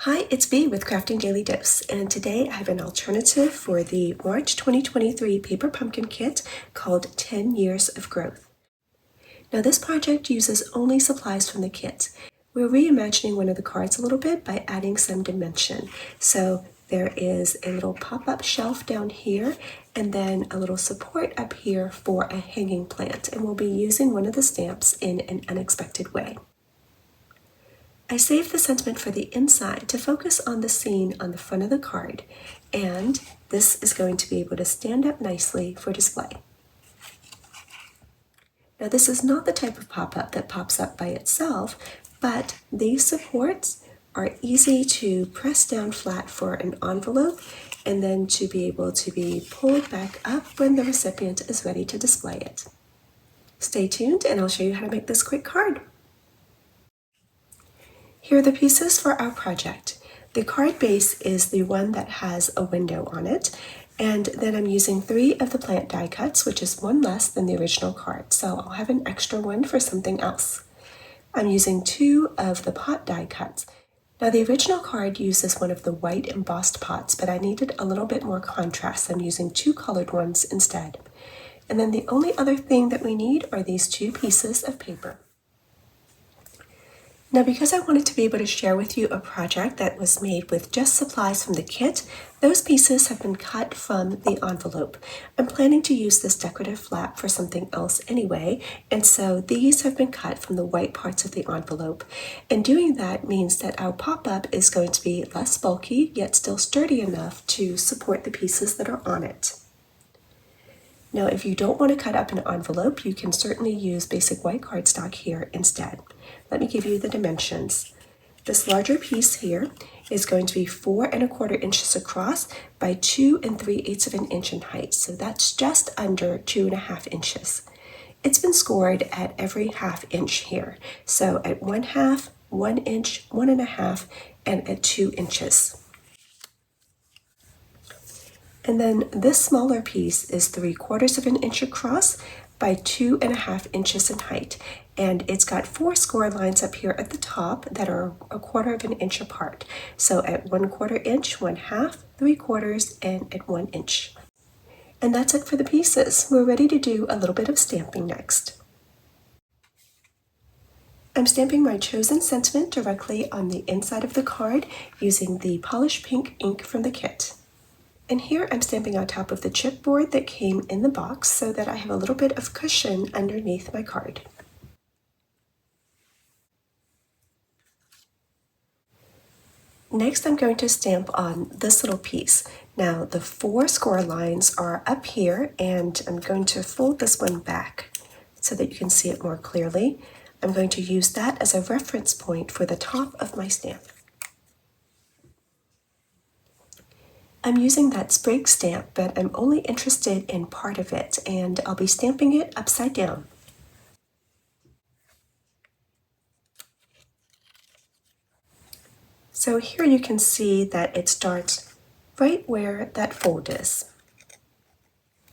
Hi, it's Bea with Crafting Daily Dose, and today I have an alternative for the March 2023 paper pumpkin kit called 10 Years of Growth. Now this project uses only supplies from the kit. We're reimagining one of the cards a little bit by adding some dimension. So there is a little pop-up shelf down here and then a little support up here for a hanging plant, and we'll be using one of the stamps in an unexpected way. I saved the sentiment for the inside to focus on the scene on the front of the card, and this is going to be able to stand up nicely for display. Now this is not the type of pop-up that pops up by itself, but these supports are easy to press down flat for an envelope and then to be able to be pulled back up when the recipient is ready to display it. Stay tuned and I'll show you how to make this quick card. Here are the pieces for our project. The card base is the one that has a window on it, and then I'm using 3 of the plant die cuts, which is one less than the original card, so I'll have an extra one for something else. I'm using 2 of the pot die cuts. Now the original card uses one of the white embossed pots, but I needed a little bit more contrast. I'm using 2 colored ones instead. And then the only other thing that we need are these 2 pieces of paper. Now, because I wanted to be able to share with you a project that was made with just supplies from the kit, those pieces have been cut from the envelope. I'm planning to use this decorative flap for something else anyway, and so these have been cut from the white parts of the envelope. And doing that means that our pop-up is going to be less bulky, yet still sturdy enough to support the pieces that are on it. Now, if you don't want to cut up an envelope, you can certainly use basic white cardstock here instead. Let me give you the dimensions. This larger piece here is going to be 4 1/4 inches across by 2 3/8 of an inch in height. So that's just under 2 1/2 inches. It's been scored at every 1/2 inch here. So at 1/2, 1 inch, 1 1/2, and at 2 inches. And then this smaller piece is 3/4 of an inch across by 2 1/2 inches in height. And it's got 4 score lines up here at the top that are 1/4 of an inch apart. So at 1/4 inch, 1/2, 3/4, and at 1 inch. And that's it for the pieces. We're ready to do a little bit of stamping next. I'm stamping my chosen sentiment directly on the inside of the card using the polished pink ink from the kit. And here I'm stamping on top of the chipboard that came in the box so that I have a little bit of cushion underneath my card. Next, I'm going to stamp on this little piece. Now, the 4 score lines are up here, and I'm going to fold this one back so that you can see it more clearly. I'm going to use that as a reference point for the top of my stamp. I'm using that sprig stamp, but I'm only interested in part of it, and I'll be stamping it upside down. So here you can see that it starts right where that fold is.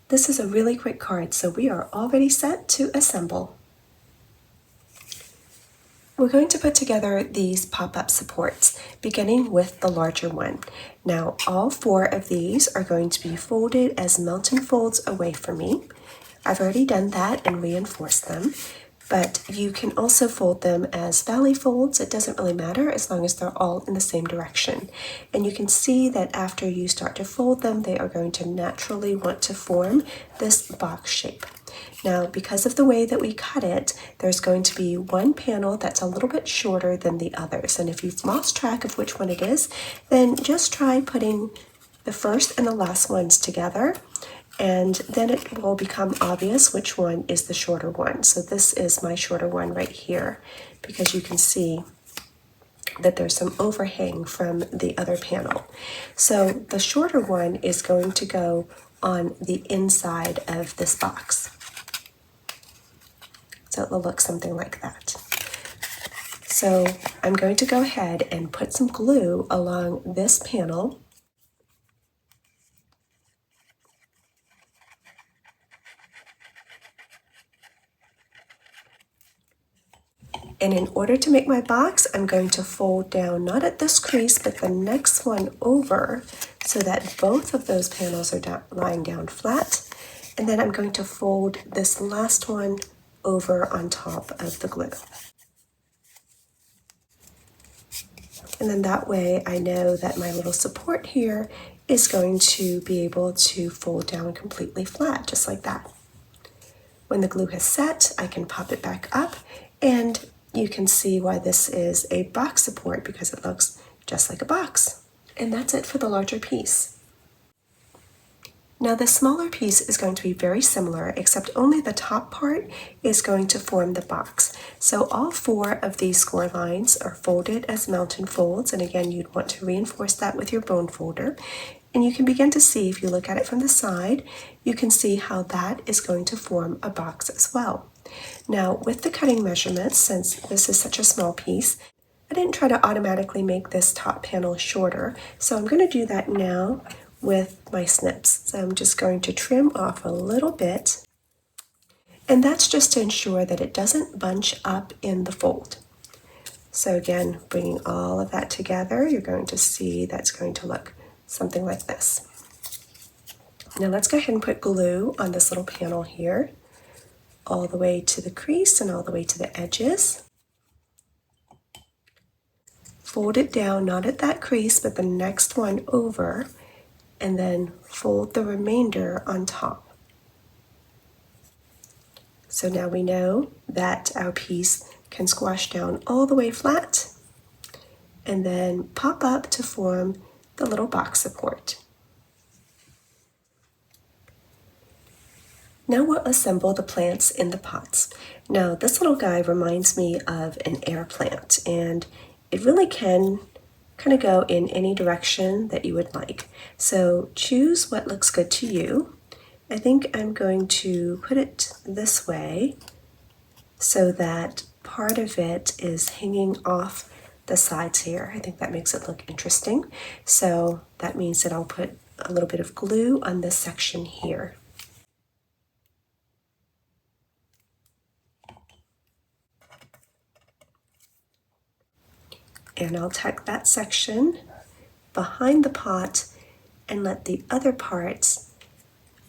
This is a really quick card, so we are already set to assemble. We're going to put together these pop-up supports, beginning with the larger one. Now, all 4 of these are going to be folded as mountain folds away from me. I've already done that and reinforced them, but you can also fold them as valley folds. It doesn't really matter as long as they're all in the same direction. And you can see that after you start to fold them, they are going to naturally want to form this box shape. Now, because of the way that we cut it, there's going to be one panel that's a little bit shorter than the others. And if you've lost track of which one it is, then just try putting the first and the last ones together, and then it will become obvious which one is the shorter one. So this is my shorter one right here, because you can see that there's some overhang from the other panel. So the shorter one is going to go on the inside of this box. So it will look something like that. So I'm going to go ahead and put some glue along this panel. And in order to make my box, I'm going to fold down, not at this crease, but the next one over, so that both of those panels are lying down flat. And then I'm going to fold this last one over on top of the glue. And then that way I know that my little support here is going to be able to fold down completely flat, just like that. When the glue has set, I can pop it back up, and you can see why this is a box support, because it looks just like a box. And that's it for the larger piece. Now the smaller piece is going to be very similar, except only the top part is going to form the box. So all 4 of these score lines are folded as mountain folds, and again, you'd want to reinforce that with your bone folder. And you can begin to see, if you look at it from the side, you can see how that is going to form a box as well. Now, with the cutting measurements, since this is such a small piece, I didn't try to automatically make this top panel shorter, so I'm going to do that now with my snips. So I'm just going to trim off a little bit, and that's just to ensure that it doesn't bunch up in the fold. So again, bringing all of that together, you're going to see that's going to look something like this. Now let's go ahead and put glue on this little panel here, all the way to the crease and all the way to the edges. Fold it down, not at that crease, but the next one over, and then fold the remainder on top. So now we know that our piece can squash down all the way flat and then pop up to form the little box support. Now we'll assemble the plants in the pots. Now this little guy reminds me of an air plant, and it really can kind of go in any direction that you would like. So choose what looks good to you. I think I'm going to put it this way so that part of it is hanging off the sides here. I think that makes it look interesting. So that means that I'll put a little bit of glue on this section here. And I'll tuck that section behind the pot and let the other parts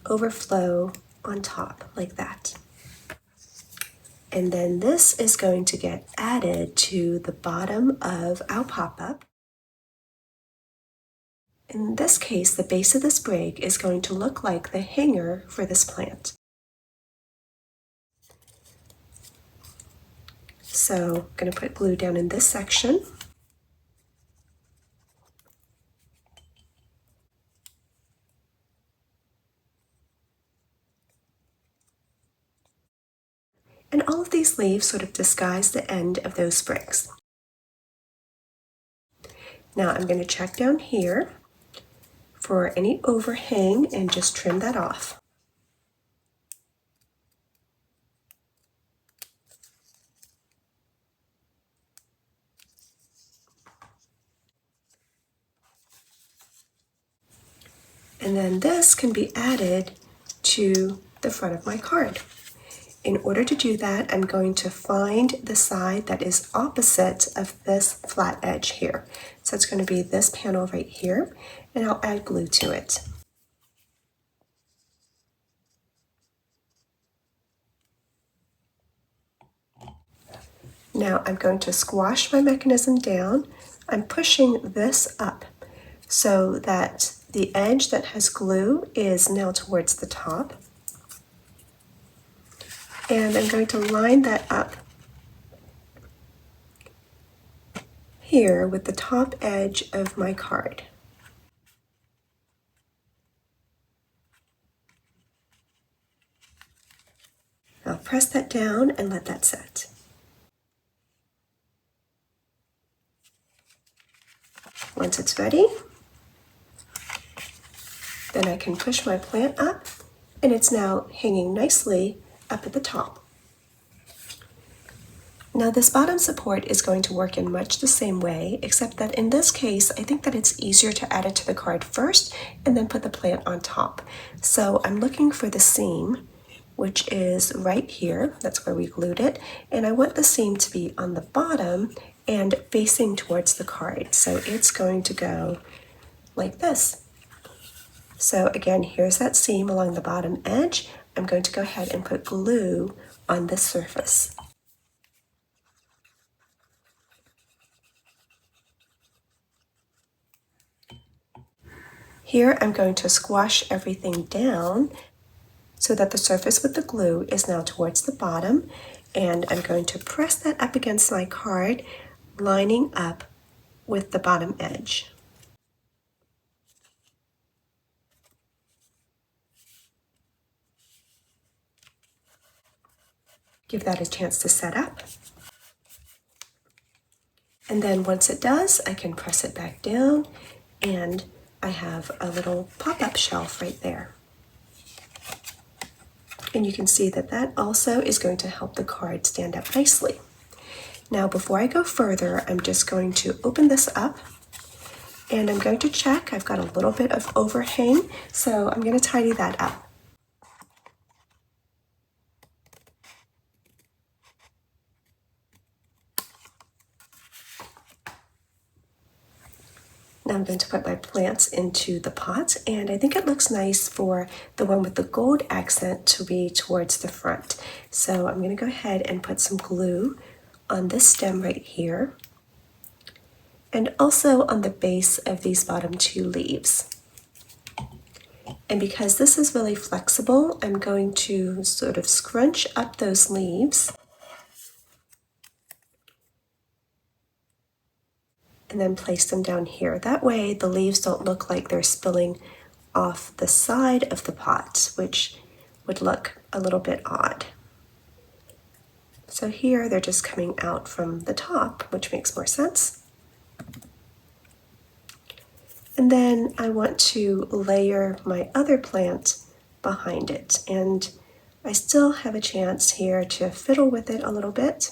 overflow on top like that. And then this is going to get added to the bottom of our pop-up. In this case, the base of the sprig is going to look like the hanger for this plant. So I'm going to put glue down in this section. And all of these leaves sort of disguise the end of those sprigs. Now I'm going to check down here for any overhang and just trim that off. And then this can be added to the front of my card. In order to do that, I'm going to find the side that is opposite of this flat edge here. So it's going to be this panel right here, and I'll add glue to it. Now I'm going to squash my mechanism down. I'm pushing this up so that the edge that has glue is now towards the top. And I'm going to line that up here with the top edge of my card. I'll press that down and let that set. Once it's ready, then I can push my plant up, and it's now hanging nicely up at the top. Now this bottom support is going to work in much the same way, except that in this case, I think that it's easier to add it to the card first and then put the plant on top. So I'm looking for the seam which is right here. That's where we glued it. And I want the seam to be on the bottom and facing towards the card. So it's going to go like this. So again, here's that seam along the bottom edge. I'm going to go ahead and put glue on this surface. Here I'm going to squash everything down so that the surface with the glue is now towards the bottom, and I'm going to press that up against my card, lining up with the bottom edge. Give that a chance to set up. And then once it does, I can press it back down, and I have a little pop-up shelf right there. And you can see that that also is going to help the card stand up nicely. Now, before I go further, I'm just going to open this up, and I'm going to check. I've got a little bit of overhang, so I'm going to tidy that up. Now I'm going to put my plants into the pot, and I think it looks nice for the one with the gold accent to be towards the front. So I'm going to go ahead and put some glue on this stem right here, and also on the base of these bottom two leaves. And because this is really flexible, I'm going to sort of scrunch up those leaves and then place them down here. That way the leaves don't look like they're spilling off the side of the pot, which would look a little bit odd. So here they're just coming out from the top, which makes more sense. And then I want to layer my other plant behind it, and I still have a chance here to fiddle with it a little bit.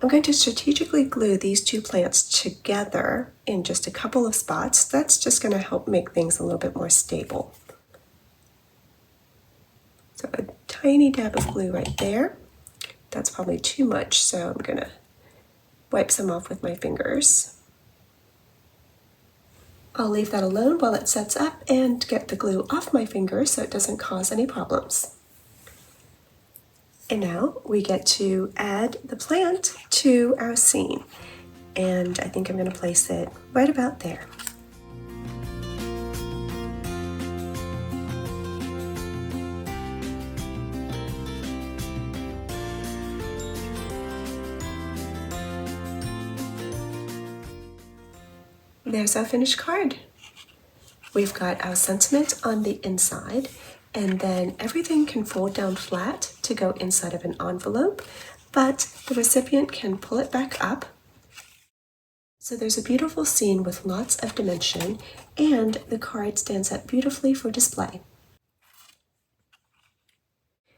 I'm going to strategically glue these two plants together in just a couple of spots. That's just going to help make things a little bit more stable. So a tiny dab of glue right there. That's probably too much, so I'm going to wipe some off with my fingers. I'll leave that alone while it sets up and get the glue off my fingers so it doesn't cause any problems. And now we get to add the plant to our scene. And I think I'm going to place it right about there. There's our finished card. We've got our sentiment on the inside, and then everything can fold down flat to go inside of an envelope, but the recipient can pull it back up. So there's a beautiful scene with lots of dimension, and the card stands up beautifully for display.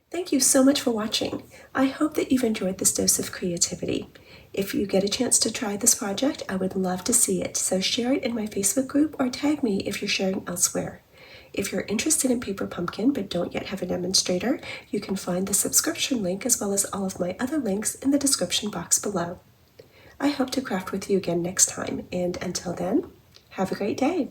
Thank you so much for watching. I hope that you've enjoyed this dose of creativity. If you get a chance to try this project, I would love to see it, so share it in my Facebook group or tag me if you're sharing elsewhere. If you're interested in Paper Pumpkin but don't yet have a demonstrator, you can find the subscription link as well as all of my other links in the description box below. I hope to craft with you again next time, and until then, have a great day.